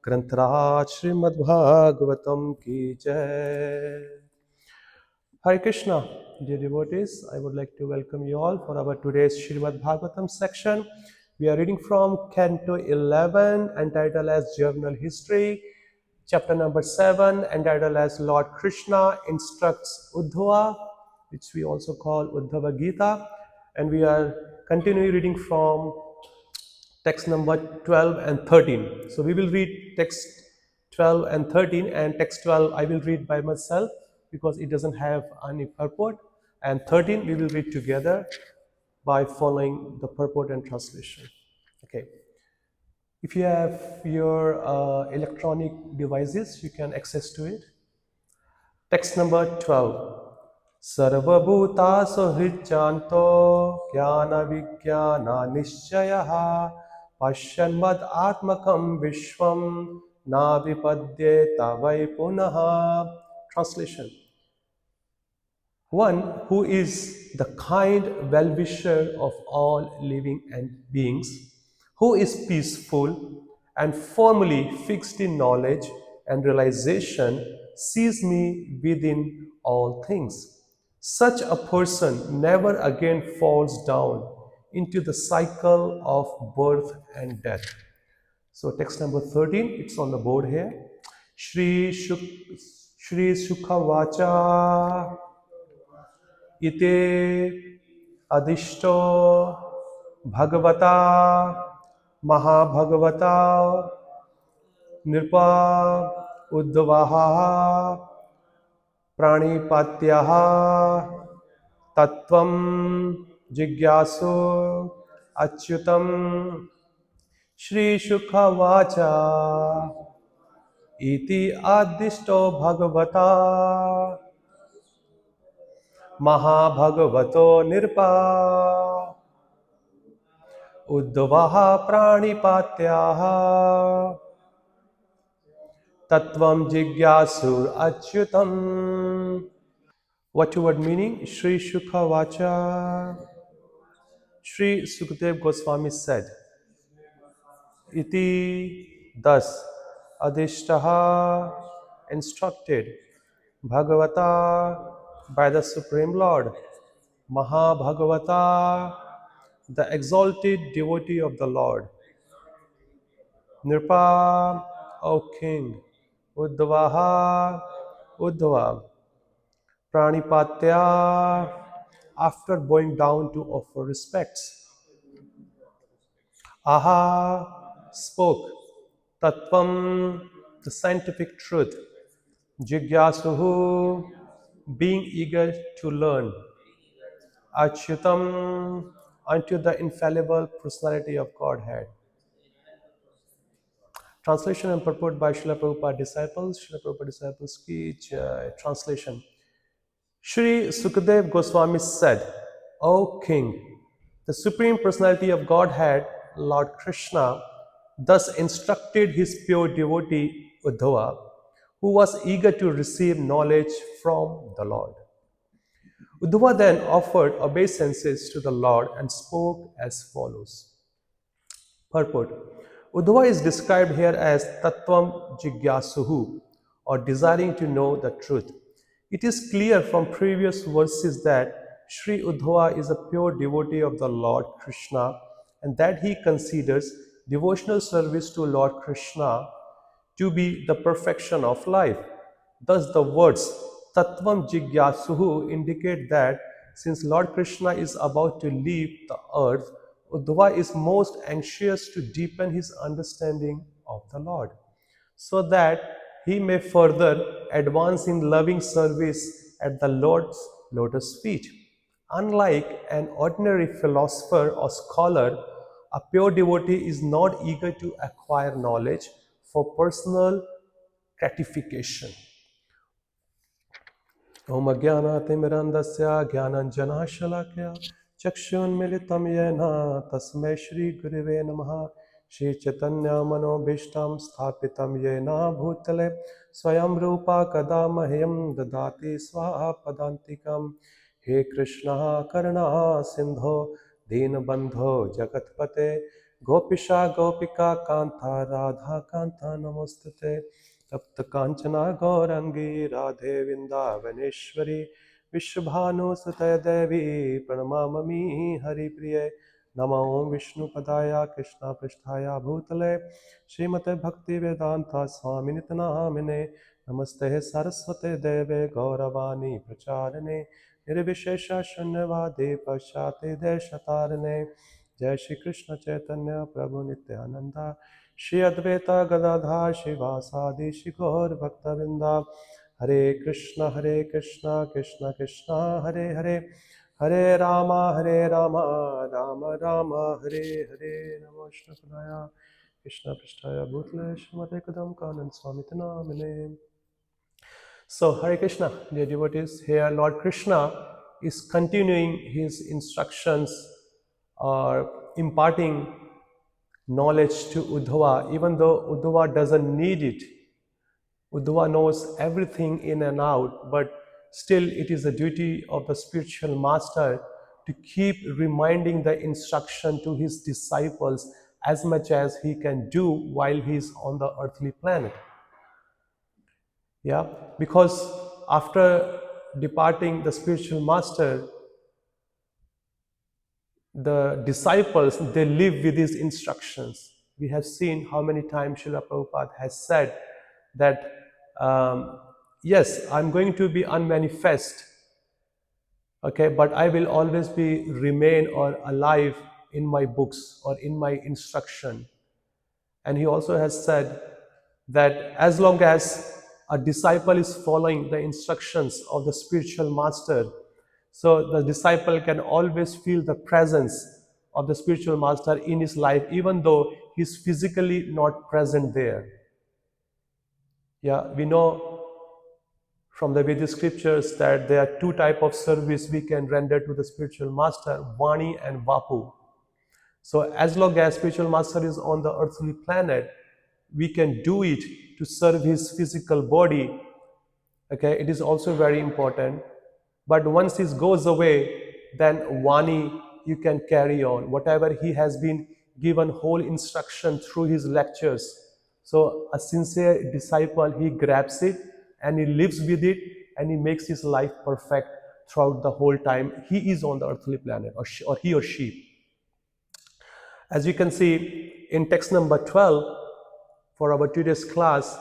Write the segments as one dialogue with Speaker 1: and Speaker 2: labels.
Speaker 1: ग्रंथराज श्रीमद् भागवतम की जय. Hare Krishna, dear devotees, I would like to welcome you all for our today's Srimad Bhagavatam section. We are reading from Canto 11, entitled as Journal History, chapter number 7, entitled as Lord Krishna Instructs Uddhava, which we also call Uddhava Gita. And we are continuing reading from text number 12 and 13. So we will read text 12 and 13, and text 12 I will read by myself because it doesn't have any purport, and 13 we will read together by following the purport and translation. Okay. If you have your electronic devices, you can access to it. Text number 12. Sarvabhuta hrijanto jnana vijnana nishchayaha pasyanmad atmakam vishwam na vipadyeta vai punaha. Translation. One who is the kind well-wisher of all living beings, who is peaceful and firmly fixed in knowledge and realization, sees me within all things. Such a person never again falls down into the cycle of birth and death. So text number 13, it's on the board here. Shri Sukha Vacha ite adishto bhagavata mahabhagavata nirpa uddhavaha pranipatyaha tattvam jigyasu achyutam. Shri Shukha Vacha iti adishto bhagavata महाभगवतो नृपा उद्धवः प्राणिपात्याः तत्वं जिज्ञासुर Achyutam. What word meaning? Shri Shukha Vacha. Shri Sukadev Goswami said, iti, thus, adishtaha, instructed, bhagavata, by the Supreme Lord, Mahabhagavata, the exalted devotee of the Lord, Nirpa, O King, Uddhavaha, Uddhava, Pranipatya, after bowing down to offer respects, Aha, spoke, Tattvam, the scientific truth, Jigyasuhu, being eager to learn, Achyutam, unto the infallible personality of Godhead. Translation and purport by Srila Prabhupada disciples. Srila Prabhupada disciples ki translation. Shri Sukadev Goswami said, O King, the Supreme Personality of Godhead, Lord Krishna, thus instructed his pure devotee Uddhava, who was eager to receive knowledge from the Lord. Uddhava then offered obeisances to the Lord and spoke as follows. Purport. Uddhava is described here as Tattvam Jigyasuhu, or desiring to know the truth. It is clear from previous verses that Sri Uddhava is a pure devotee of the Lord Krishna and that he considers devotional service to Lord Krishna to be the perfection of life. Thus, the words Tattvam Jigyasuhu indicate that since Lord Krishna is about to leave the earth, Uddhava is most anxious to deepen his understanding of the Lord, so that he may further advance in loving service at the Lord's lotus feet. Unlike an ordinary philosopher or scholar, a pure devotee is not eager to acquire knowledge for personal gratification. Om Ajnanaatimirandasya Jnananjana Shalakya Chakshunmilitam Yena Tasmai Shri Gurave Namaha Shri Chaitanya Manobhishtam Sthapitam Yena Bhutale Swayam Rupa Kadamahyam Dadati Swaha Padantikam He Krishna Karuna Sindho Deenabandho Jagatpate गोपिशा गोपिका कांता राधा कांता नमोस्तुते तप्त कांचना गौरंगी राधे वृंदावनेश्वरी विश्वभानुसुते देवी प्रणमामि हरिप्रिये नमो विष्णुपदाय कृष्णपृष्ठाय भूतले श्रीमते भक्तिवेदांता स्वामिनिति नामिने नमस्ते सरस्वते देवे गौरवाणी प्रचारिणे निर्विशेष शून्यवादी पश्चाते देशतारिणे जय श्री कृष्ण चैतन्य प्रभु नित्यानंद श्री अद्वैता गदाधर शिवासादि श्री गौर भक्तवृंदा हरे कृष्ण कृष्ण कृष्ण हरे हरे हरे राम राम राम हरे हरे नमो कृष्णाय कृष्ण पृष्ठाय भूतले श्रीमते कदम कानन स्वामी नामिने. So, Hare Krishna, dear devotees, here Lord Krishna is continuing his instructions or imparting knowledge to Uddhava, even though Uddhava doesn't need it. Uddhava knows everything in and out, but still it is the duty of the spiritual master to keep reminding the instruction to his disciples as much as he can do while he is on the earthly planet. Yeah, because after departing the spiritual master, the disciples, they live with his instructions. We have seen how many times Srila Prabhupada has said that, yes, I'm going to be unmanifest, okay, but I will always be remain or alive in my books or in my instruction. And he also has said that as long as a disciple is following the instructions of the spiritual master, so the disciple can always feel the presence of the spiritual master in his life, even though he's physically not present there. Yeah, we know from the Vedic scriptures that there are two types of service we can render to the spiritual master, Vani and Vapu. So as long as spiritual master is on the earthly planet, we can do it to serve his physical body. Okay, it is also very important. But once this goes away, then Vani, you can carry on. Whatever he has been given whole instruction through his lectures. So a sincere disciple, he grabs it and he lives with it and he makes his life perfect throughout the whole time he is on the earthly planet, or he or she. As you can see in text number 12 for our today's class,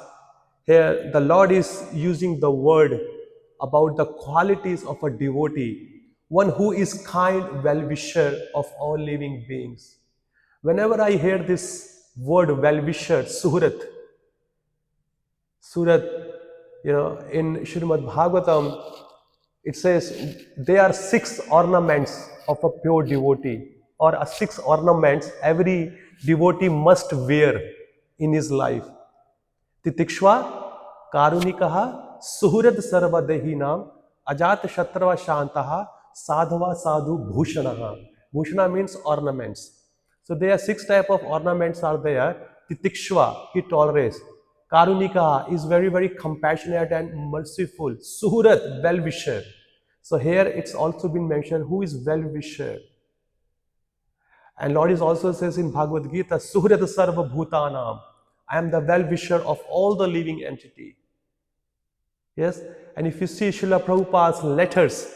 Speaker 1: here the Lord is using the word about the qualities of a devotee, one who is kind, well-wisher of all living beings. Whenever I hear this word well-wisher, Surat, in Srimad Bhagavatam, it says there are 6 ornaments of a pure devotee, or 6 ornaments every devotee must wear in his life. तितिक्ष्वा कारुणिकः सुहृद सर्वदेहिनां अजात शत्रव शांतः sadhava sadhu bhushanah. Bhushana means ornaments. So there are 6 type of ornaments are there. Titikshva, he tolerates. Karunika is very very compassionate and merciful. Suhurat, well-wisher. So here it's also been mentioned who is well-wisher. And Lord is also says in Bhagavad Gita, Suhrat Sarva Bhutanam. I am the well-wisher of all the living entity. Yes, and if you see Srila Prabhupada's letters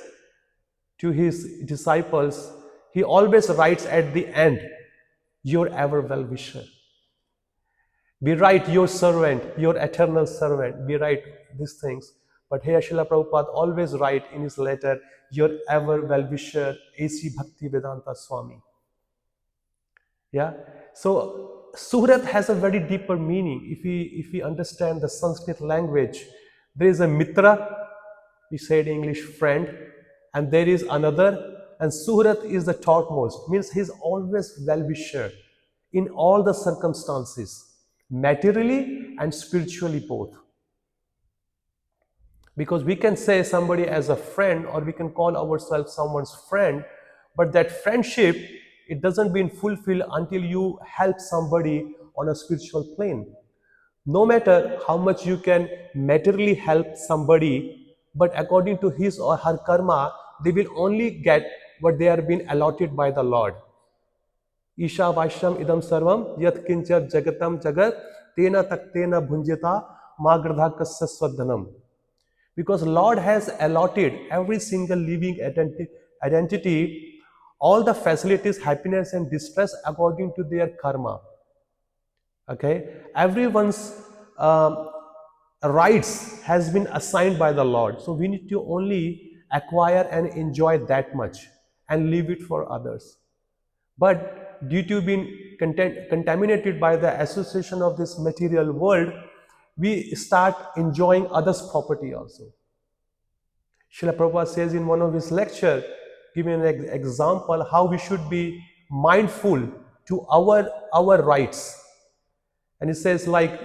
Speaker 1: to his disciples, he always writes at the end, your ever well-wisher. We write your servant, your eternal servant. We write these things. But here Srila Prabhupada always write in his letter, your ever well-wisher, A.C. Bhaktivedanta Swami. Yeah. So Suhrat has a very deeper meaning. If we understand the Sanskrit language, there is a Mitra, we say in English friend, and there is another, and Suhrat is the topmost, means he is always well-wisher in all the circumstances, materially and spiritually both. Because we can say somebody as a friend, or we can call ourselves someone's friend, but that friendship, it doesn't been fulfilled until you help somebody on a spiritual plane. No matter how much you can materially help somebody, but according to his or her karma, they will only get what they are being allotted by the Lord. Isha Vaishyam idam sarvam yat kinchar jagatam jagat tena taktena bhunjita magradha kasya swadhanam. Because Lord has allotted every single living identity all the facilities, happiness and distress according to their karma. Okay, everyone's um, rights has been assigned by the Lord, so we need to only acquire and enjoy that much and leave it for others. But due to being contaminated by the association of this material world, we start enjoying others' property also. Srila Prabhupada says in one of his lectures, giving an example how we should be mindful to our rights. And it says like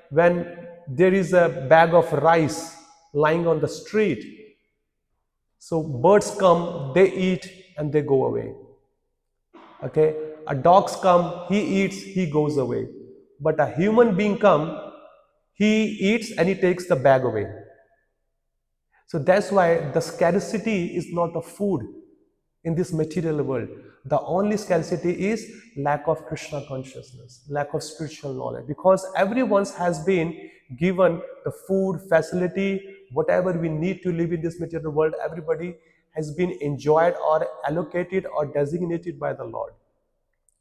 Speaker 1: when there is a bag of rice lying on the street, so birds come, they eat and they go away. Okay, a dogs come, he eats, he goes away. But a human being come, he eats and he takes the bag away. So that's why the scarcity is not of food in this material world. The only scarcity is lack of Krishna consciousness, lack of spiritual knowledge. Because everyone has been given the food, facility, whatever we need to live in this material world, everybody has been enjoyed or allocated or designated by the Lord.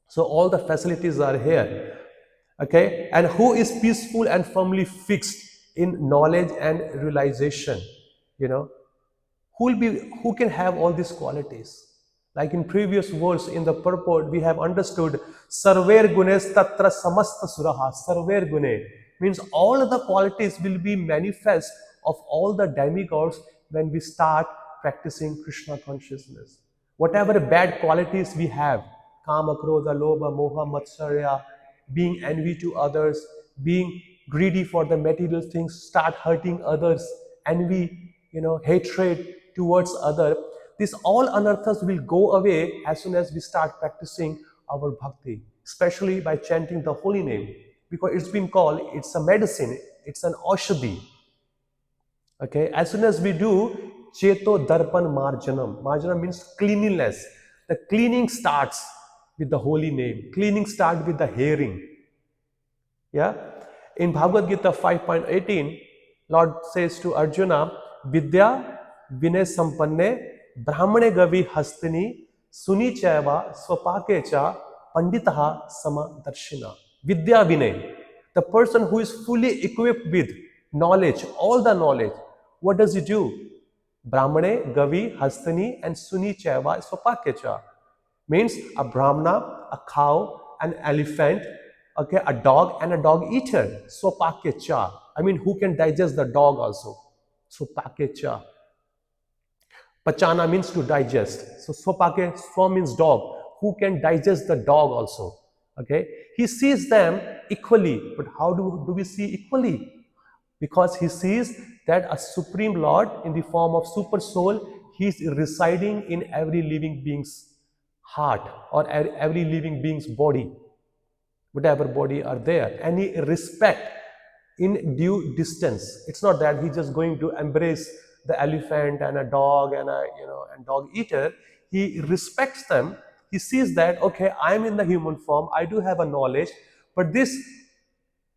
Speaker 1: So all the facilities are here. Okay, and who is peaceful and firmly fixed in knowledge and realization, you know, who can have all these qualities? Like in previous verse in the purport, we have understood sarver gunes tatra samasta suraha. Sarver gune means all of the qualities will be manifest of all the demigods when we start practicing Krishna consciousness. Whatever bad qualities we have, kama, krodha, lobha, moha, matsarya, being envy to others, being greedy for the material things, start hurting others, envy, hatred towards other. These all anarthas will go away as soon as we start practicing our bhakti, especially by chanting the holy name, because it's been called, it's a medicine, it's an aushadhi. Okay, as soon as we do Cheto Darpan Marjanam. Marjanam means cleanliness. The cleaning starts with the holy name. Cleaning starts with the hearing. Yeah. In Bhagavad Gita 5.18, Lord says to Arjuna, Vidya Vinay Sampanne Brahmane Gavi Hastini Suni Chaiva Swapake Cha Panditaha Samadarshina. Vidya Vinay. The person who is fully equipped with knowledge, all the knowledge, what does he do? Brahmane, Gavi, Hastani, and Suni Chaiva Swapakecha. Means a Brahmana, a cow, an elephant, okay, a dog, and a dog eater. Swapakecha. I mean, who can digest the dog also? Swapakecha. Pachana means to digest. So swapake, swa means dog. Who can digest the dog also? Okay. He sees them equally. But how do we see equally? Because he sees that a supreme Lord in the form of super soul, he is residing in every living being's heart or every living being's body, whatever body are there, and he respect in due distance. It's not that he's just going to embrace the elephant and a dog and a and dog eater. He respects them. He sees that, okay, I'm in the human form, I do have a knowledge, but this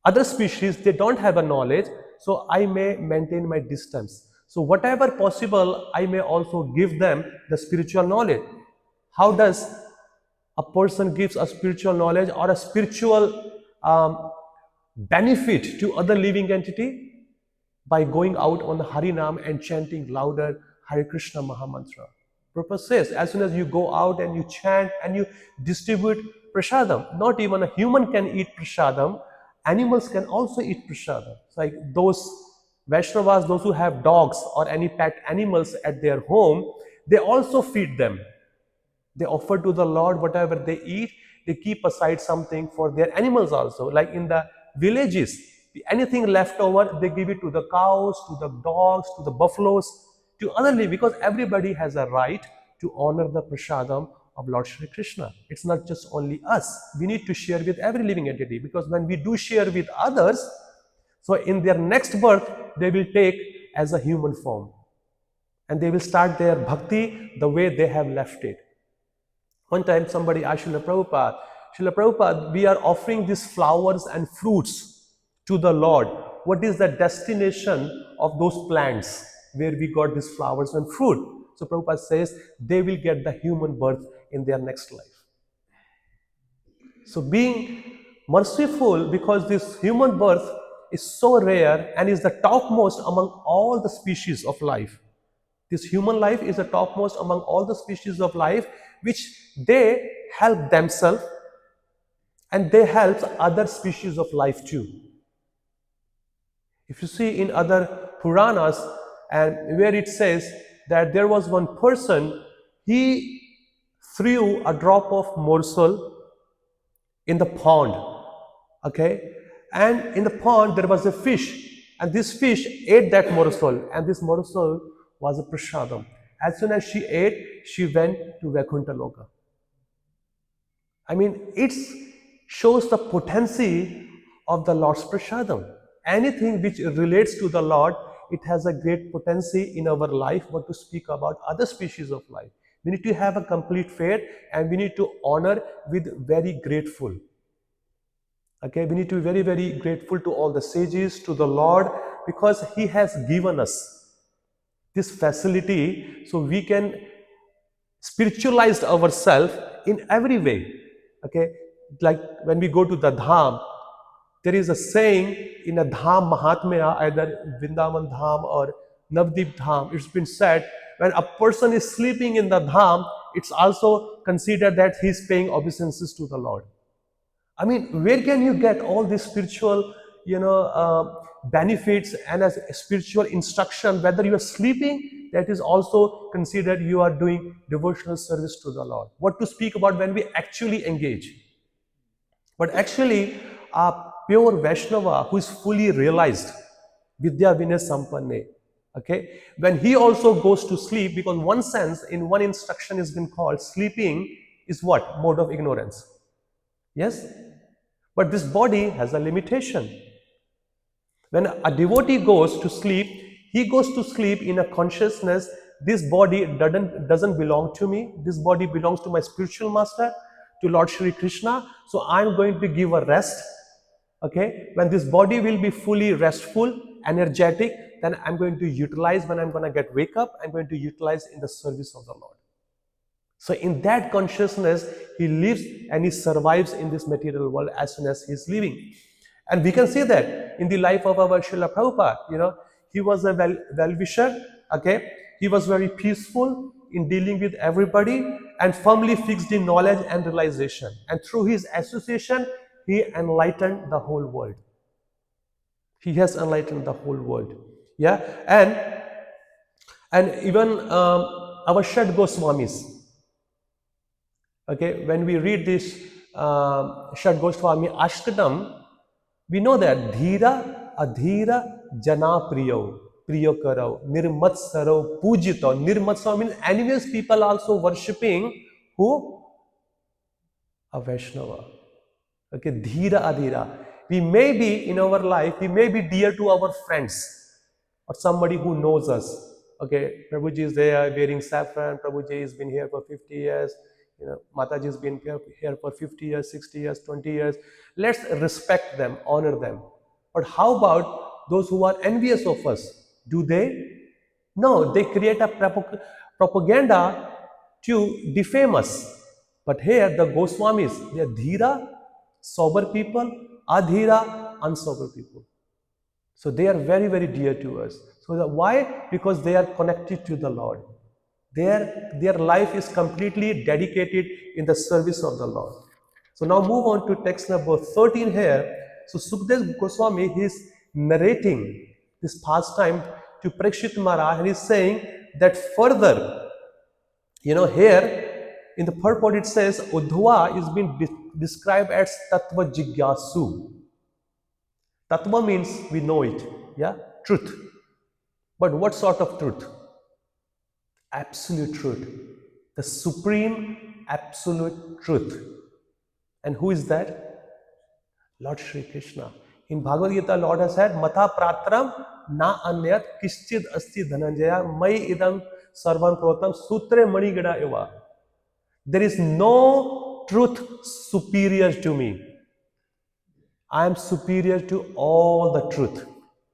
Speaker 1: other species, they don't have a knowledge, so I may maintain my distance. So whatever possible, I may also give them the spiritual knowledge. How does a person gives a spiritual knowledge or a spiritual benefit to other living entity? By going out on the Harinam and chanting louder Hare Krishna Mahamantra. Prabhupada says, as soon as you go out and you chant and you distribute prasadam, not even a human can eat prasadam, animals can also eat prasadam. It's like those Vaishnavas, those who have dogs or any pet animals at their home, they also feed them. They offer to the Lord whatever they eat. They keep aside something for their animals also. Like in the villages, anything left over, they give it to the cows, to the dogs, to the buffaloes, to other living, because everybody has a right to honor the prasadam of Lord Shri Krishna. It's not just only us. We need to share with every living entity, because when we do share with others, so in their next birth, they will take as a human form. And they will start their bhakti the way they have left it. One time somebody asked Srila Prabhupada, Srila Prabhupada, we are offering these flowers and fruits to the Lord. What is the destination of those plants where we got these flowers and fruit? So Prabhupada says they will get the human birth in their next life. So being merciful, because this human birth is so rare and is the topmost among all the species of life. This human life is the topmost among all the species of life, which they help themselves and they help other species of life too. If you see in other Puranas, and where it says that there was one person, he threw a drop of morsel in the pond, okay, and in the pond there was a fish, and this fish ate that morsel, and this morsel was a prasadam. As soon as she ate, she went to Vaikuntha Loka. I mean, it shows the potency of the Lord's prasadam. Anything which relates to the Lord, it has a great potency in our life. What to speak about other species of life? We need to have a complete faith, and we need to honor with very grateful. Okay, we need to be very, very grateful to all the sages, to the Lord, because He has given us this facility so we can spiritualize ourselves in every way. Okay, like when we go to the Dham, there is a saying in a Dham Mahatmya, either Vrindavan Dham or Navdeep Dham, it's been said when a person is sleeping in the Dham, it's also considered that he is paying obeisances to the Lord. I mean, where can you get all these spiritual, benefits and as spiritual instruction? Whether you are sleeping, that is also considered you are doing devotional service to the Lord. What to speak about when we actually engage? But actually, a pure Vaishnava who is fully realized, Vidya Vinay Sampanne, okay, when he also goes to sleep, because one sense, in one instruction has been called, sleeping is what? Mode of ignorance. Yes? But this body has a limitation. When a devotee goes to sleep, he goes to sleep in a consciousness, this body doesn't belong to me, this body belongs to my spiritual master, to Lord Shri Krishna, so I'm going to give a rest. Okay, when this body will be fully restful, energetic, then I'm going to utilize, when I'm going to get wake up, I'm going to utilize in the service of the Lord. So in that consciousness, he lives and he survives in this material world as soon as he's living. And we can see that in the life of our Srila Prabhupada, he was a well-wisher, okay? He was very peaceful in dealing with everybody and firmly fixed in knowledge and realization. And through his association, he enlightened the whole world. He has enlightened the whole world. Yeah, and even our Shad Goswamis. Okay, when we read this Shad Goswami Ashtakam, we know that Dhira, Adhira, Jana Priyo, Priyo Karao, Nirmatsaro, Pujito. Nirmatsaro means anyways people also worshipping who? A Vaishnava. Okay, Dhira, Adhira. We may be in our life, we may be dear to our friends or somebody who knows us. Okay, Prabhuji is there wearing saffron, Prabhuji has been here for 50 years, Mataji has been here for 50 years, 60 years, 20 years. Let's respect them, honor them. But how about those who are envious of us? Do they? No, they create a propaganda to defame us. But here the Goswamis, they are dhira, sober people, adhira, unsober people. So they are very, very dear to us. So why? Because they are connected to the Lord. Their life is completely dedicated in the service of the Lord. So now move on to text number 13 here. So Sukdev Goswami, he is narrating this pastime to Parikshit Maharaj, and he is saying that further, here in the purport it says Uddhava is being described as Tattva Jigyasu. Tattva means we know it, yeah, truth. But what sort of truth? Absolute truth, the supreme absolute truth. And who is that? Lord Shri Krishna. In Bhagavad Gita, Lord has said, Mata Pratram na anyat kischid asti dhananjaya mai idam sarvam protam sutre manigada eva. There is no truth superior to me. I am superior to all the truth.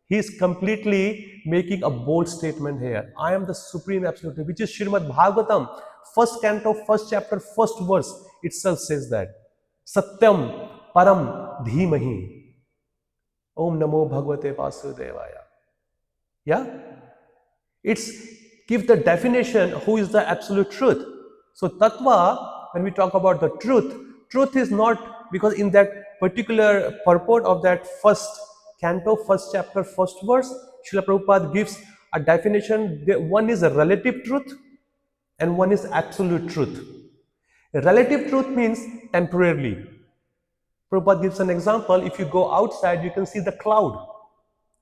Speaker 1: He is completely making a bold statement here. I am the supreme absolute, which is Srimad Bhagavatam, first canto, first chapter, first verse itself says that. Satyam Param Dhimahi. Om Namo Bhagavate Vasudevaya. Yeah? It's give the definition who is the absolute truth. So tattva, when we talk about the truth is not, because in that particular purport of that first canto, first chapter, first verse, Srila Prabhupada gives a definition. One is a relative truth and one is absolute truth. Relative truth means temporarily. Prabhupada gives an example. If you go outside, you can see the cloud.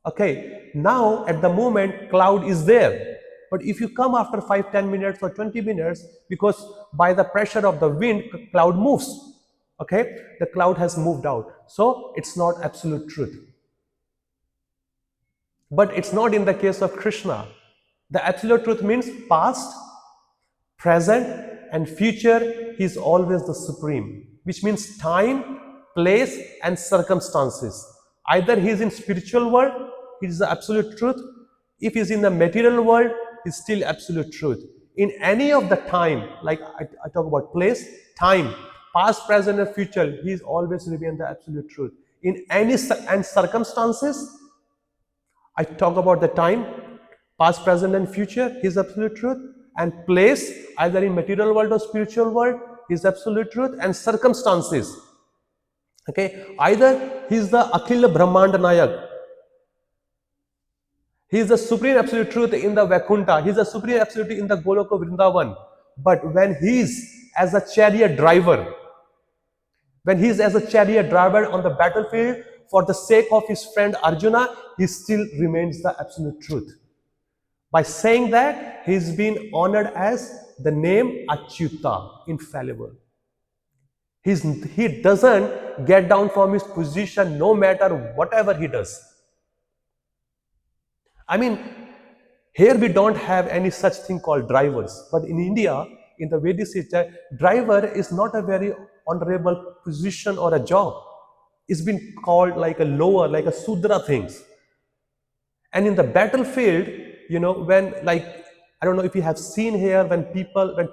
Speaker 1: Okay, now at the moment cloud is there, but if you come after 5-10 minutes or 20 minutes, because by the pressure of the wind cloud moves, okay, the cloud has moved out, so it's not absolute truth. But it's not in the case of Krishna. The absolute truth means past, present and future. He is always the supreme, which means time, place and circumstances. Either he is in spiritual world, he is the absolute truth. If he is in the material world, he is still absolute truth. In any of the time, like I talk about place, time, past, present and future, he is always remain the absolute truth. In any and circumstances, I talk about the time, past, present and future, his absolute truth, and place, either in material world or spiritual world, his absolute truth, and circumstances. Okay, either he is the Akhila Brahmanda Nayak, he is the supreme absolute truth in the Vaikuntha, he is the supreme absolute in the Goloka Vrindavan. But when he is as a chariot driver, when he is as a chariot driver on the battlefield for the sake of his friend Arjuna, he still remains the absolute truth. By saying that, he is being honored as the name Achyuta, infallible. He doesn't get down from his position no matter whatever he does. I mean, here we don't have any such thing called drivers, but in India, in the Vedic system, driver is not a very honorable position or a job. It's been called like a lower, like a Sudra things. And in the battlefield, you know, when, like, I don't know if you have seen here, when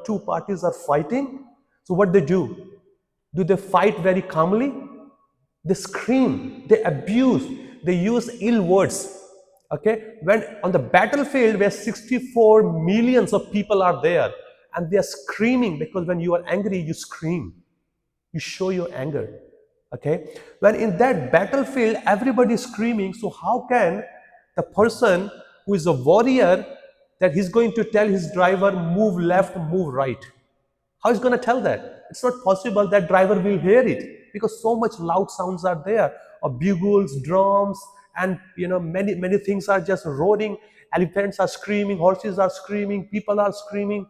Speaker 1: two parties are fighting, so what they do? Do they fight very calmly? They scream, they abuse, they use ill words. Okay, when on the battlefield where 64 millions of people are there and they are screaming, because when you are angry, you scream, you show your anger. Okay, when in that battlefield everybody is screaming, so how can the person who is a warrior that he's going to tell his driver move left, move right? How is going to tell that? It's not possible that driver will hear it, because so much loud sounds are there of bugles, drums, and many things are just roaring. Elephants are screaming, horses are screaming, people are screaming.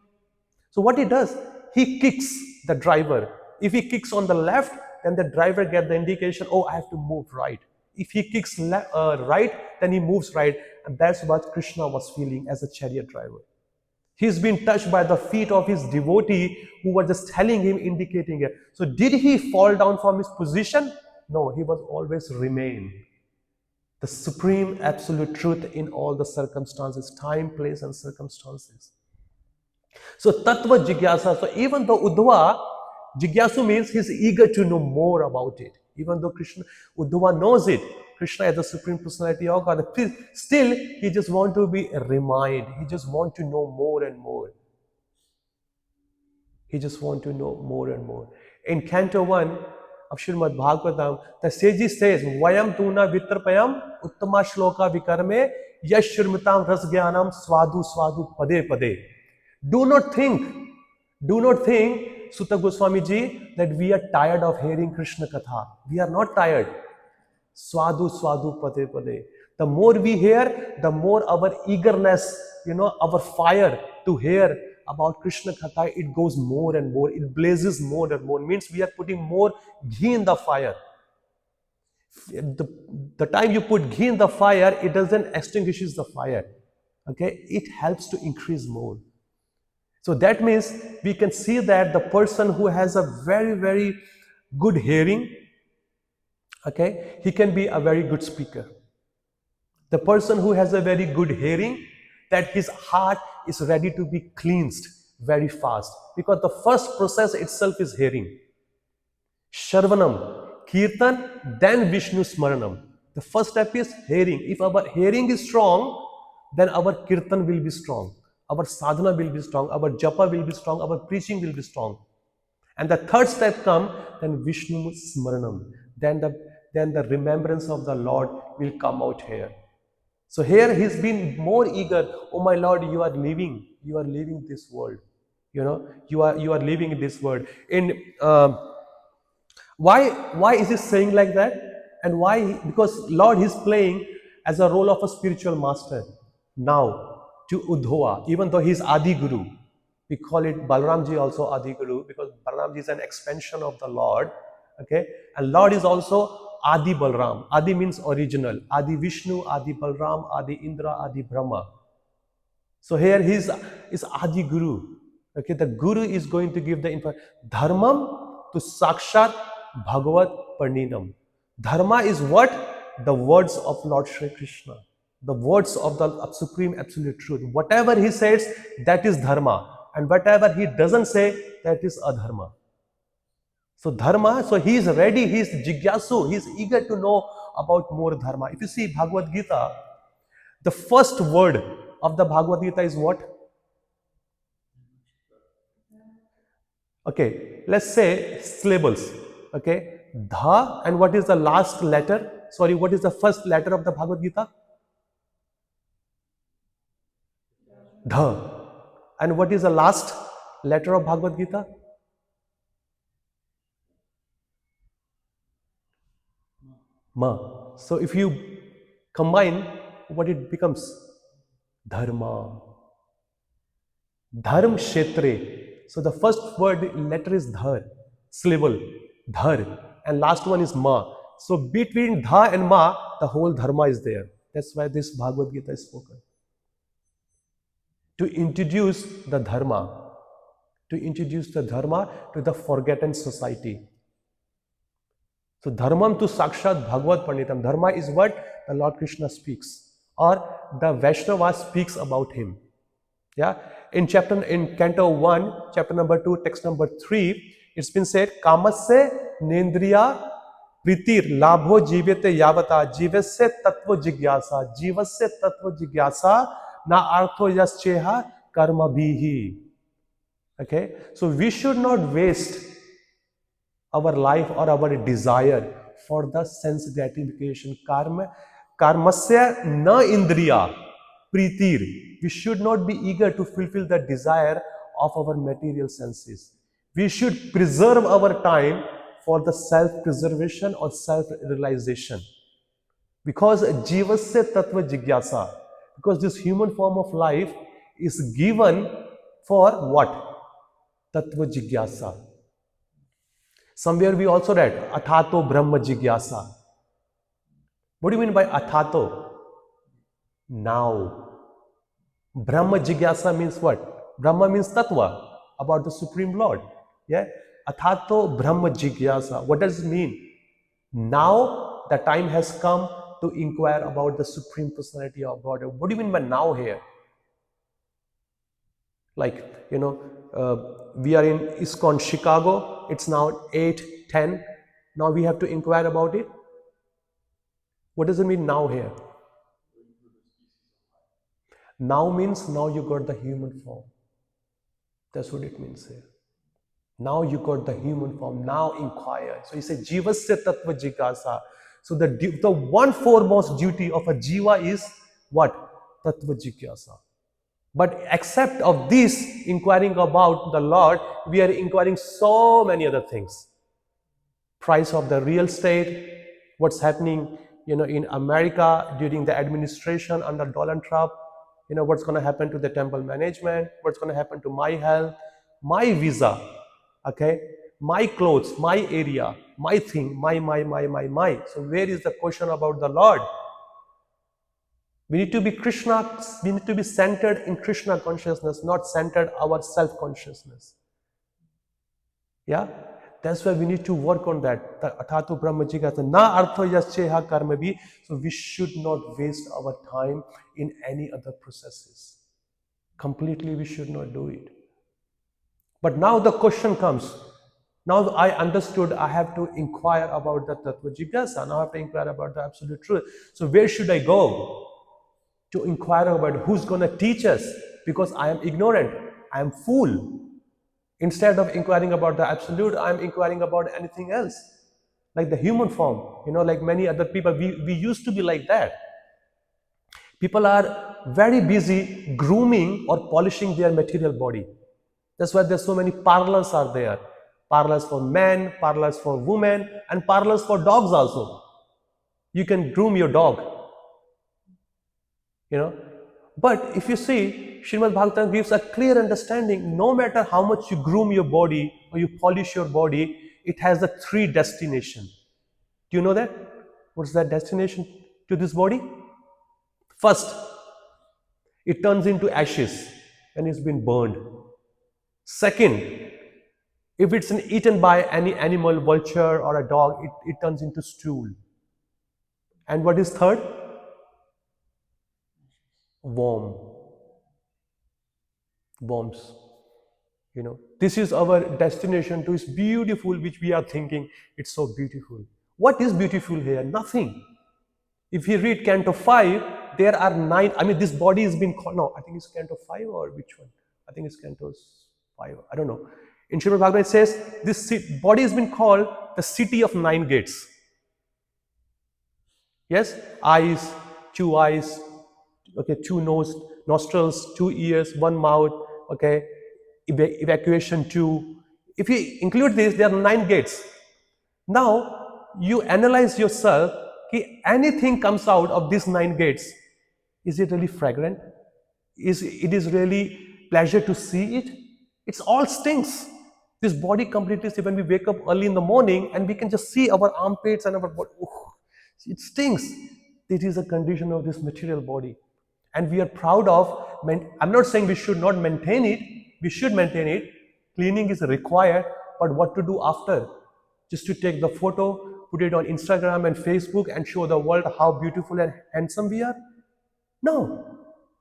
Speaker 1: So what he does, he kicks the driver. If he kicks on the left, then the driver gets the indication, oh, I have to move right. If he kicks right, then he moves right. And that's what Krishna was feeling as a chariot driver. He's been touched by the feet of his devotee who were just telling him, indicating it. So did he fall down from his position? No, he was always remain the supreme absolute truth in all the circumstances, time, place and circumstances. So Tattva Jigyasa, so even though Uddhava, Jigyasu means he's eager to know more about it. Even though Uddhava knows it, Krishna is the Supreme Personality of God, still he just wants to be reminded. He just wants to know more and more. He just wants to know more and more. In Canto 1 of Srimad Bhagavatam, the sage says, Vayam tuna vitrapayam uttama shloka vikarme yash shurmitam rasgyanam swadu swadu pade pade. Do not think, Sutta Goswami ji, that we are tired of hearing Krishna Katha. We are not tired. Swadu swadu pade pade. The more we hear, the more our eagerness, our fire to hear about Krishna Katha, it goes more and more. It blazes more and more. Means we are putting more ghee in the fire. The time you put ghee in the fire, it doesn't extinguishes the fire. Okay, it helps to increase more. So that means we can see that the person who has a very, very good hearing, okay, he can be a very good speaker. The person who has a very good hearing, that his heart is ready to be cleansed very fast, because the first process itself is hearing. Sharvanam, Kirtan, then Vishnu Smaranam. The first step is hearing. If our hearing is strong, then our Kirtan will be strong. Our sadhana will be strong. Our japa will be strong. Our preaching will be strong. And the third step come, then Vishnu Smaranam. Then the remembrance of the Lord will come out here. So here he's been more eager. Oh my Lord, you are leaving this world. You are living in this world. Why is he saying like that? And why? Because Lord is playing as a role of a spiritual master now to Udhova, even though he's Adi Guru. We call it Balramji also Adi Guru, because Balramji is an expansion of the Lord. Okay, and Lord is also Adi Balram. Adi means original. Adi Vishnu, Adi Balram, Adi Indra, Adi Brahma. So here is Adi Guru. Okay, the Guru is going to give the info. Dharmam to Sakshat Bhagavat Parninam. Dharma is what? The words of Lord Shri Krishna. The words of the Supreme Absolute Truth. Whatever he says, that is Dharma. And whatever he doesn't say, that is Adharma. So Dharma, so he is ready, he is Jigyasu, he is eager to know about more Dharma. If you see Bhagavad Gita, the first word of the Bhagavad Gita is what? Okay, let's say syllables. Okay, Dha, and what is the last letter? Sorry, what is the first letter of the Bhagavad Gita? Dha. And what is the last letter of Bhagavad Gita? Ma. So if you combine, what it becomes? Dharma. Dharm Kshetre. So the first word letter is Dhar, syllable, Dhar, and last one is Ma. So between Dha and Ma, the whole Dharma is there. That's why this Bhagavad Gita is spoken. To introduce the Dharma, to the forgotten society. So Dharmam to Sakshat Bhagavad Panditam. Dharma is what the Lord Krishna speaks, or the Vaishnava speaks about him. Yeah, in Canto 1, chapter number 2, text number 3, it's been said, Kamasya Nendriya Pritir Labho Jivete Yavata Jivasya Tattva Jigyasa Na Artho Yascheha Karma Bihi. Okay, so we should not waste our life or our desire for the sense gratification. Karmasya na indriya pritir. We should not be eager to fulfill the desire of our material senses. We should preserve our time for the self-preservation or self-realization. Because jivasya tattva jigyasa, because this human form of life is given for what? Tattva jigyasa. Somewhere we also read Athato Brahma Jigyasa. What do you mean by Athato? Now. Brahma Jigyasa means what? Brahma means Tattva, about the Supreme Lord. Yeah? Athato Brahma Jigyasa. What does it mean? Now the time has come to inquire about the Supreme Personality of God. What do you mean by now here? Like, we are in ISKCON Chicago. It's now 8:10. Now we have to inquire about it. What does it mean now here? Now means now you got the human form. That's what it means here. Now you got the human form. Now inquire. So he said, Jivasya Tattva Jigasa. So the one foremost duty of a jiva is what? Tattva Jigyasa. But except of this inquiring about the Lord, we are inquiring so many other things. Price of the real estate, what's happening, in America during the administration under Donald Trump, what's going to happen to the temple management, what's going to happen to my health, my visa, okay, my clothes, my area, my thing, my. So where is the question about the Lord? We need to be Krishna, we need to be centered in Krishna consciousness, not centered our self-consciousness. Yeah? That's why we need to work on that. The Athato Brahmaji Gata, na artho yascheha karma bhi. So we should not waste our time in any other processes. Completely we should not do it. But now the question comes. Now I understood I have to inquire about the Tattva Jigyasa. Now I have to inquire about the absolute truth. So where should I go to inquire about who's going to teach us? Because I am ignorant. I am fool. Instead of inquiring about the absolute, I am inquiring about anything else. Like the human form. Like many other people. We used to be like that. People are very busy grooming or polishing their material body. That's why there's so many parlors are there. Parlors for men, parlors for women, and parlors for dogs also. You can groom your dog. But if you see, Srimad Bhagavatam gives a clear understanding. No matter how much you groom your body or you polish your body, it has the three destination. Do you know that? What's that destination to this body? First, it turns into ashes and it's been burned. Second, if it's eaten by any animal, vulture or a dog, it turns into stool. And what is third? Worms. This is our destination to is beautiful, which we are thinking it's so beautiful. What is beautiful here? Nothing. If you read Canto 5, there are 9. I mean, this body has been called. No, I think it's Canto 5 or which one? I think it's Canto 5. I don't know. In Srimad Bhagavatam, it says this body has been called the city of 9 gates. Yes, eyes, 2 eyes, okay, 2 nostrils, 2 ears, 1 mouth, okay, evacuation 2. If you include this, there are 9 gates. Now you analyze yourself. Anything comes out of these 9 gates, is it really fragrant? It is really pleasure to see it? It's all stinks. This body completely, when we wake up early in the morning and we can just see our armpits and our body, it stinks. It is a condition of this material body. And we are proud of, I'm not saying we should not maintain it, we should maintain it. Cleaning is required, but what to do after? Just to take the photo, put it on Instagram and Facebook and show the world how beautiful and handsome we are? No,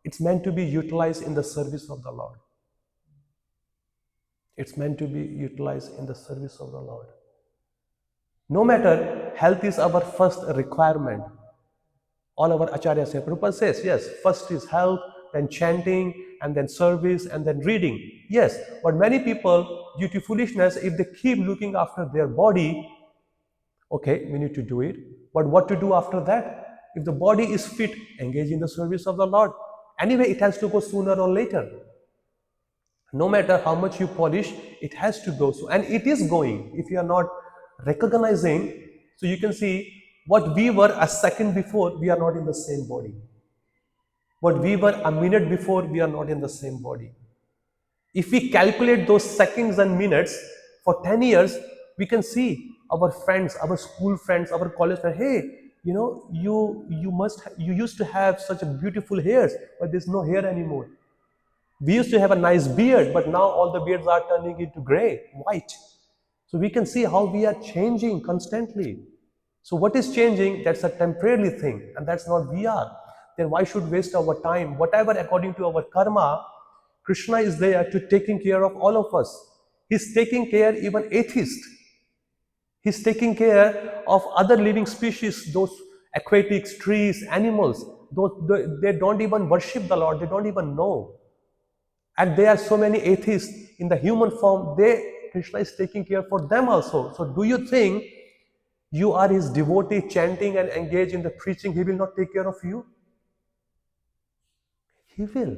Speaker 1: it's meant to be utilized in the service of the Lord. It's meant to be utilized in the service of the Lord. No matter, health is our first requirement. All our acharyas say, Prabhupada says, yes, first is health, then chanting, and then service, and then reading. Yes, but many people, due to foolishness, if they keep looking after their body, okay, we need to do it. But what to do after that? If the body is fit, engage in the service of the Lord. Anyway, it has to go sooner or later. No matter how much you polish, it has to go. So, and it is going. If you are not recognizing, so you can see what we were a second before, we are not in the same body. What we were a minute before, we are not in the same body. If we calculate those seconds and minutes for 10 years, we can see our friends, our school friends, our college friends, hey, you used to have such a beautiful hairs, but there's no hair anymore. We used to have a nice beard, but now all the beards are turning into gray, white. So we can see how we are changing constantly. So what is changing? That's a temporary thing, and that's not we are. Then why should waste our time? Whatever according to our karma, Krishna is there to taking care of all of us. He's taking care even atheists. He's taking care of other living species, those aquatics, trees, animals. They don't even worship the Lord. They don't even know. And there are so many atheists in the human form. Krishna is taking care for them also. So do you think you are his devotee chanting and engaged in the preaching, he will not take care of you? He will.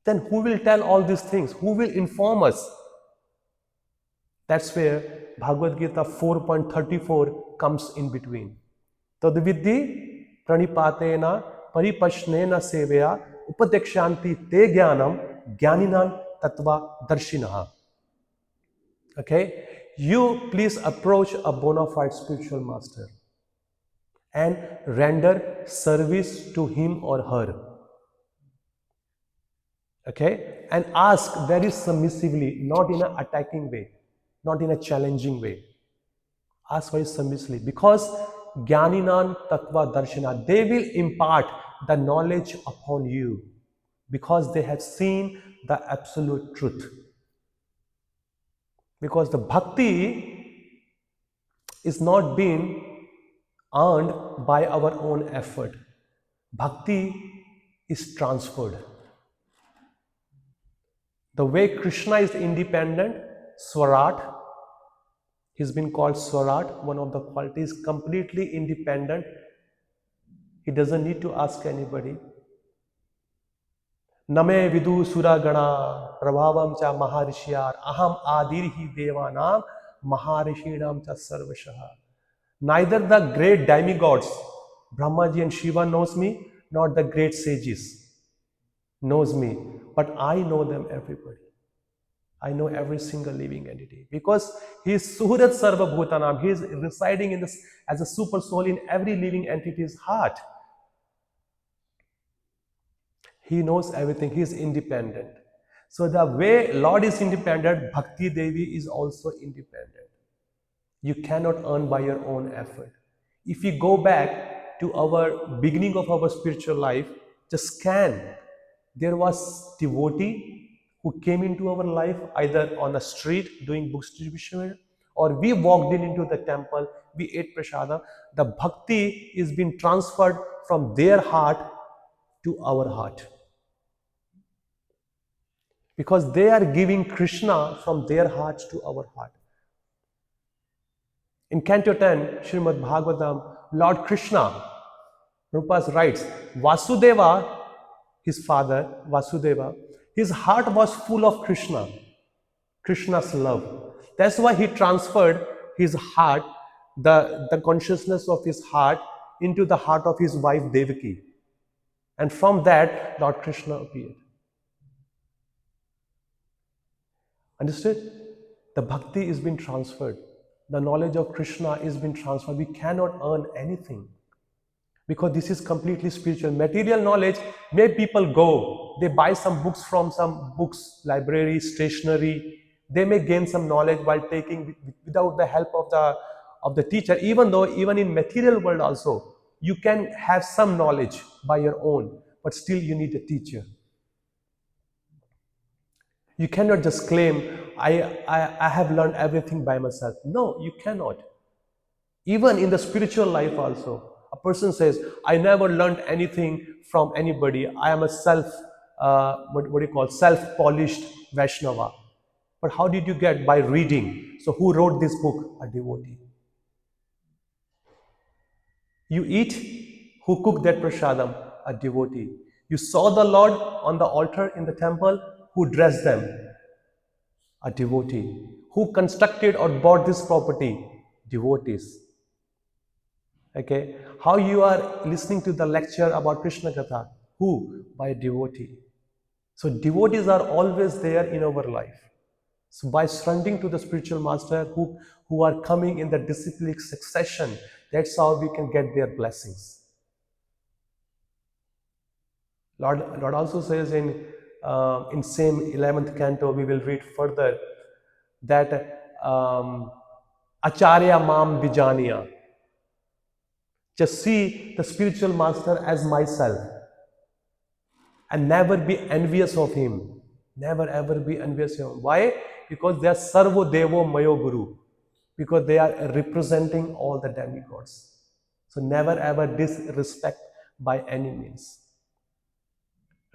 Speaker 1: Then who will tell all these things? Who will inform us? That's where Bhagavad Gita 4.34 comes in between. Tadvidhi pranipatena paripashnena seveya upadekshanti te jnanam jnaninan tattva darshinaha. Okay? You please approach a bona fide spiritual master and render service to him or her. Okay? And ask very submissively, not in an attacking way, not in a challenging way. Ask very submissively because Jnaninan Tattva Darshana, they will impart the knowledge upon you because they have seen the absolute truth. Because the bhakti is not being earned by our own effort. Bhakti is transferred. The way Krishna is independent, Swarat, he's been called Swarat, one of the qualities, completely independent. He doesn't need to ask anybody. Name vidu suragana prabhavam cha maharishyar aham adirhi devanam maharishinam cha sarvashaha. Neither the great demigods, Brahmaji and Shiva knows me, nor the great sages knows me, but I know them everybody. I know every single living entity because he is Suhrat Sarva Bhutanam. He is residing in this as a super soul in every living entity's heart. He knows everything. He is independent. So the way Lord is independent, Bhakti Devi is also independent. You cannot earn by your own effort. If we go back to our beginning of our spiritual life, just scan. There was devotee who came into our life either on a street doing book distribution or we walked in into the temple, we ate prasada. The bhakti is being transferred from their heart to our heart because they are giving Krishna from their hearts to our heart. In Canto 10, Srimad Bhagavatam, Lord Krishna, Prabhupada writes, Vasudeva, his father, Vasudeva, his heart was full of Krishna, Krishna's love. That's why he transferred his heart, the consciousness of his heart, into the heart of his wife Devaki. And from that, Lord Krishna appeared. Understood? The bhakti is being transferred. The knowledge of Krishna is being transferred. We cannot earn anything because this is completely spiritual. Material knowledge, may people go, they buy some books from some books, library, stationery. They may gain some knowledge while taking without the help of the teacher. Even though even in material world also, you can have some knowledge by your own, but still you need a teacher. You cannot just claim, I have learned everything by myself. No, you cannot. Even in the spiritual life also, a person says, I never learned anything from anybody. I am a what do you call, self-polished Vaishnava. But how did you get? By reading. So who wrote this book? A devotee. You eat, who cooked that prasadam? A devotee. You saw the Lord on the altar in the temple, who dressed them? A devotee. Who constructed or bought this property? Devotees. Okay, how you are listening to the lecture about Krishna Katha? Who? By a devotee. So devotees are always there in our life. So by surrendering to the spiritual master who are coming in the disciplic succession, that's how we can get their blessings. Lord also says in same 11th canto, we will read further that Acharya Mam Bijaniya. Just see the spiritual master as myself and never be envious of him. Never ever be envious of him. Why? Because they are Sarvo Devo Mayo Guru. Because they are representing all the demigods. So never ever disrespect by any means.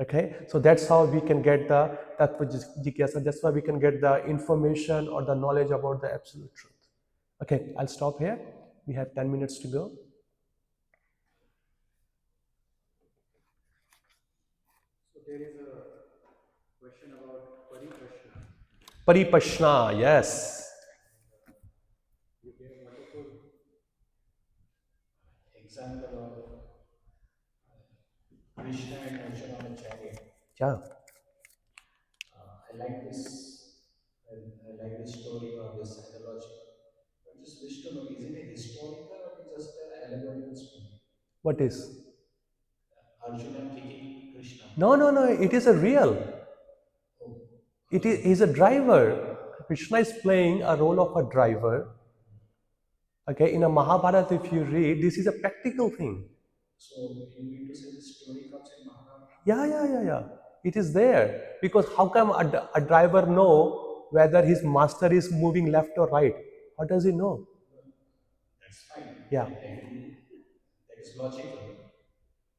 Speaker 1: Okay, so that's how we can get the Tattva Jigyasa. That's why we can get the information or the knowledge about the absolute truth. Okay, I'll stop here. We have 10 minutes to go. So there is a question about Paripashna. Paripashna, yes. You gave a wonderful example of Krishna and Arjuna on a chariot. Yeah. I like this. I like this story or this analogy. I just wish to know: is it a historical or just an allegorical story? What is?
Speaker 2: Arjuna kicking Krishna.
Speaker 1: No. It is a real. It is he's a driver. Krishna is playing a role of a driver. Okay, in a Mahabharata, if you read, this is a practical thing.
Speaker 2: So you mean to say the story comes in Mahabharata?
Speaker 1: Yeah. It is there because how come a driver know whether his master is moving left or right? How does he know?
Speaker 2: That's fine.
Speaker 1: Yeah.
Speaker 2: That is logical.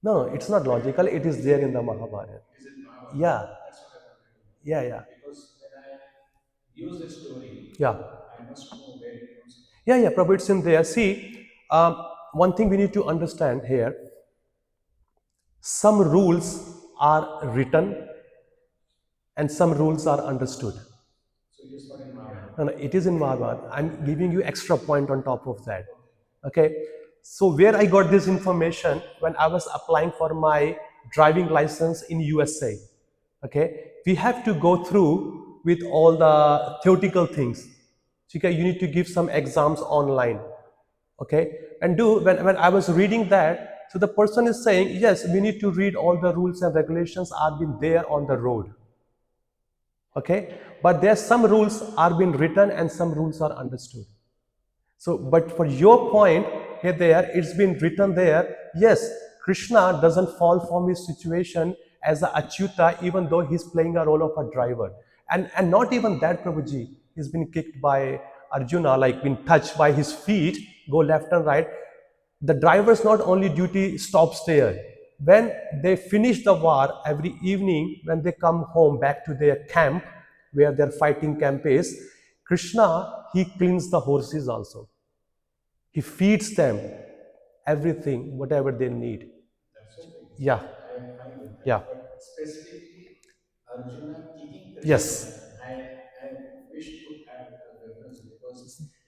Speaker 1: No, it's not logical. It is there in the Mahabharata.
Speaker 2: It is in Mahabharata.
Speaker 1: Yeah.
Speaker 2: That's what I wanted to know.
Speaker 1: Yeah.
Speaker 2: Because when I use the story,
Speaker 1: Yeah.
Speaker 2: I must know where it comes from.
Speaker 1: Yeah. Prabhu, it's in there. See, one thing we need to understand here: some rules are written and some rules are understood.
Speaker 2: So it is not in Mahabharata.
Speaker 1: No, it is in Mahabharata. I'm giving you extra point on top of that. Okay. So where I got this information when I was applying for my driving license in USA. Okay. We have to go through with all the theoretical things. Okay. You need to give some exams online. Okay. And when I was reading that, so the person is saying, yes, we need to read all the rules and regulations are been there on the road. Okay, but there some rules are being written and some rules are understood. So but for your point here there it's been written there, yes, Krishna doesn't fall from his situation as a achyuta even though he's playing a role of a driver, and not even that, Prabhuji, he's been kicked by Arjuna, like been touched by his feet, go left and right. The driver's not only duty stops there. When they finish the war, every evening when they come home back to their camp, where their fighting camp is, Krishna, he cleans the horses also. He feeds them everything, whatever they need.
Speaker 2: That's okay.
Speaker 1: Yeah.
Speaker 2: I am fine with that.
Speaker 1: Yeah.
Speaker 2: But specifically, Arjuna kicking Krishna,
Speaker 1: Yes.
Speaker 2: I wish to add a reference because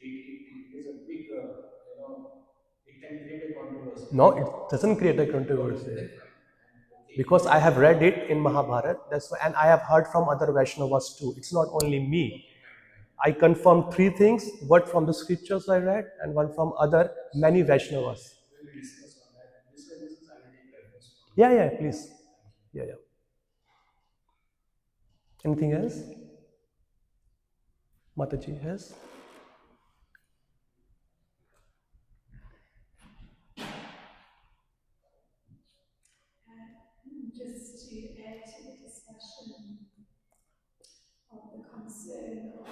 Speaker 2: it is a big, it can create a controversy.
Speaker 1: No, it doesn't create a controversy.
Speaker 2: Okay.
Speaker 1: Because I have read it in Mahabharata, that's why, and I have heard from other Vaishnavas too. It's not only me. I confirm three things: one from the scriptures I read, and one from other many Vaishnavas.
Speaker 2: When we discuss on that, this I will take reference from.
Speaker 1: Yeah, please. Yeah. Anything else? Mataji has?
Speaker 3: Just to add to the discussion of the concern of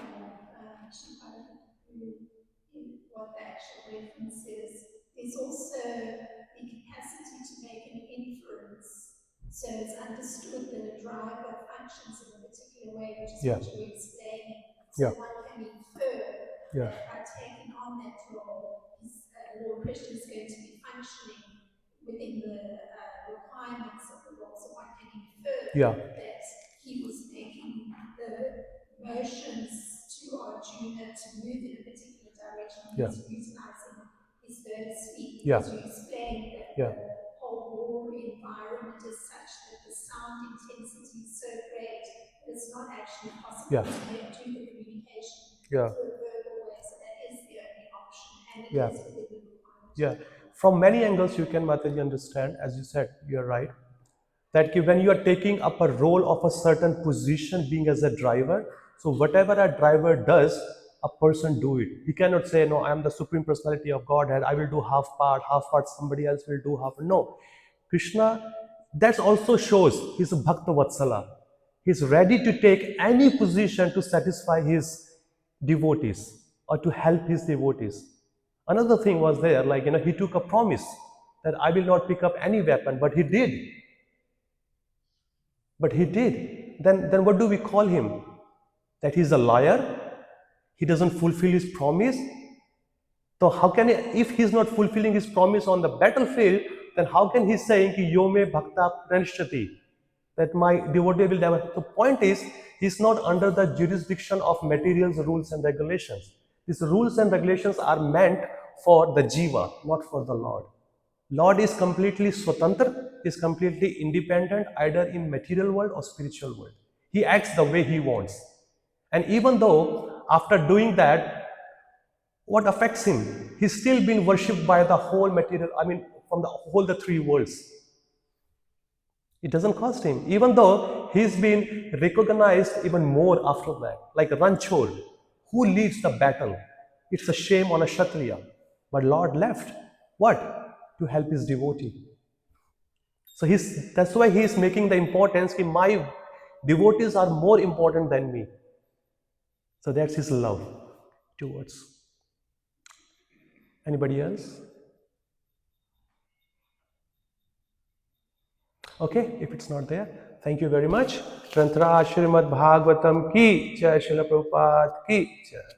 Speaker 3: what the actual reference is, there's also the capacity to make an inference. So it's understood that a driver functions in a particular way, which is
Speaker 1: Yeah.
Speaker 3: what you're explaining. So
Speaker 1: Yeah.
Speaker 3: one can infer
Speaker 1: Yeah.
Speaker 3: that by taking on that role, Lord Krishna is going to be functioning within the requirements of the law. So one can infer
Speaker 1: Yeah.
Speaker 3: that he was making the motions to Arjuna to move in a particular direction. He
Speaker 1: Yeah.
Speaker 3: was utilizing his lotus feet.
Speaker 1: Yeah.
Speaker 3: Because you explained that
Speaker 1: Yeah.
Speaker 3: the whole war environment is such that the sound intensity is so great that it's not actually possible
Speaker 1: Yeah.
Speaker 3: to do the communication
Speaker 1: Yeah.
Speaker 3: through a verbal way. So that is the only option, and it
Speaker 1: Yeah.
Speaker 3: is within the requirement.
Speaker 1: Yeah. From many angles, you can, Mataji, understand, as you said, you're right, that when you are taking up a role of a certain position, being as a driver, so whatever a driver does, a person do it. He cannot say, no, I am the Supreme Personality of Godhead, I will do half part somebody else will do half. No. Krishna, that also shows he's a Bhakta Vatsala. He's ready to take any position to satisfy his devotees or to help his devotees. Another thing was there, like, he took a promise that I will not pick up any weapon, but he did. Then what do we call him? That he's a liar? He doesn't fulfill his promise? So how can he, if he's not fulfilling his promise on the battlefield, then how can he say ki yome bhakta pranishati, that my devotee will never? The point is, he's not under the jurisdiction of materials, rules and regulations. These rules and regulations are meant for the jiva, not for the Lord. Lord is completely swatantra, is completely independent, either in material world or spiritual world. He acts the way he wants. And even though after doing that, what affects him? He's still being worshipped by the whole material, from the three worlds. It doesn't cost him, even though he's been recognized even more after that. Like Ranchor, who leads the battle? It's a shame on a Kshatriya. But Lord left. What? To help his devotee. So that's why he's making the importance that my devotees are more important than me. So that's his love towards. Anybody else? Okay, if it's not there, thank you very much. Granthra Srimad Bhagavatam ki jai, Srila Prabhupada ki jai.